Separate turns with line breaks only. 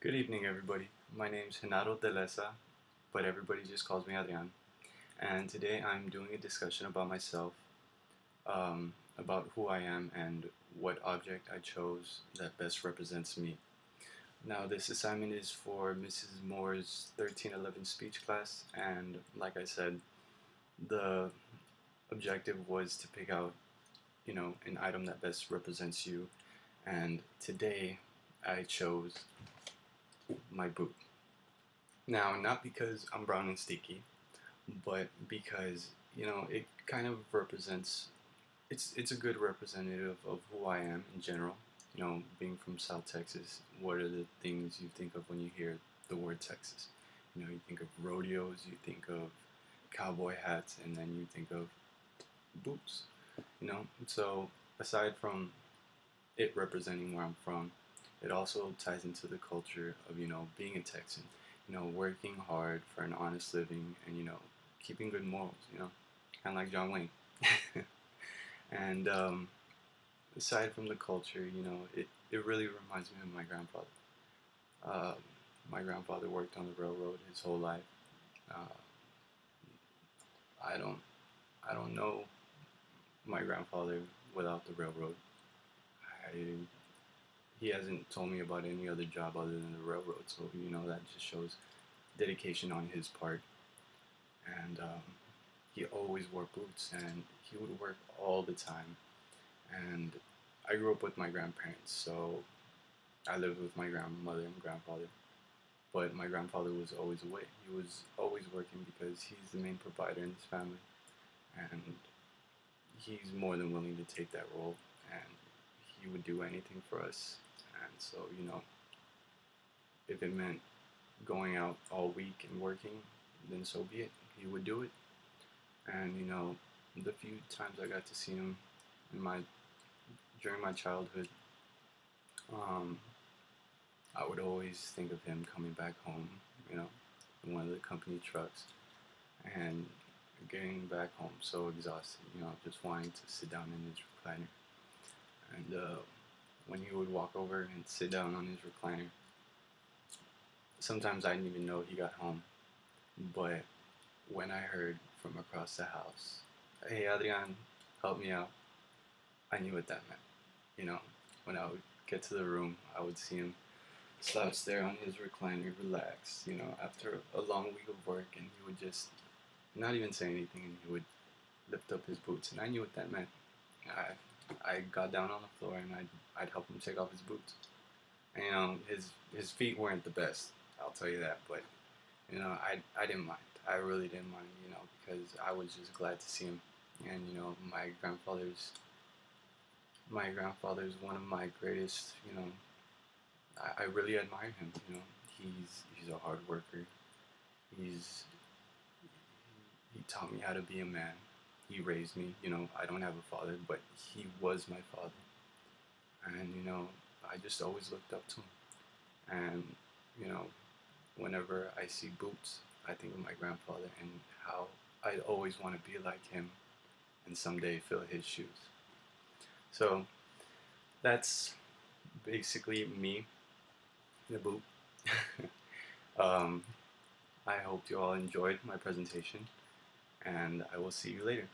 Good evening, everybody. My name's Genaro Delesa, but everybody just calls me Adrian. And today I'm doing a discussion about myself, about who I am and what object I chose that best represents me. Now, this assignment is for Mrs. Moore's 1311 speech class, and like I said, the objective was to pick out, an item that best represents you. And today I chose my boot. Now, not because I'm brown and sticky, but because it kind of represents. It's a good representative of who I am in general. Being from South Texas, what are the things you think of when you hear the word Texas? You think of rodeos, you think of cowboy hats, and then you think of boots. So aside from it representing where I'm from, it also ties into the culture of being a Texan. Working hard for an honest living, and keeping good morals. Kind of like John Wayne. And aside from the culture, it really reminds me of my grandfather. Uh, my grandfather worked on the railroad his whole life. Uh, I don't I don't know my grandfather without the railroad. I, he hasn't told me about any other job other than the railroad, so that just shows dedication on his part. And he always wore boots, and he would work all the time. And I grew up with my grandparents, so I lived with my grandmother and grandfather. But my grandfather was always away. He was always working because he's the main provider in his family, and he's more than willing to take that role. And he would do anything for us. And so, if it meant going out all week and working, then so be it. He would do it. And the few times I got to see him in my during my childhood, um, I would always think of him coming back home, in one of the company trucks, and getting back home so exhausted, just wanting to sit down in his recliner. And when he would walk over and sit down on his recliner, sometimes I didn't even know he got home. But when I heard from across the house, "Hey, Adrian, help me out," I knew what that meant. You know, when I would get to the room, I would see him slouched there on his recliner, relaxed, after a long week of work, and he would just not even say anything, and he would lift up his boots, and I knew what that meant. I got down on the floor, and I'd help him take off his boots. And, his feet weren't the best, I'll tell you that, but I didn't mind. I really didn't mind, because I was just glad to see him. And my grandfather's one of my greatest. I really admire him. He's a hard worker. He's he taught me how to be a man. He raised me. I don't have a father, but he was my father. And I just always looked up to him. And you know, whenever I see boots, I think of my grandfather and how I'd always want to be like him and someday fill his shoes. So that's basically me, the boot. um, I hope you all enjoyed my presentation, and I will see you later.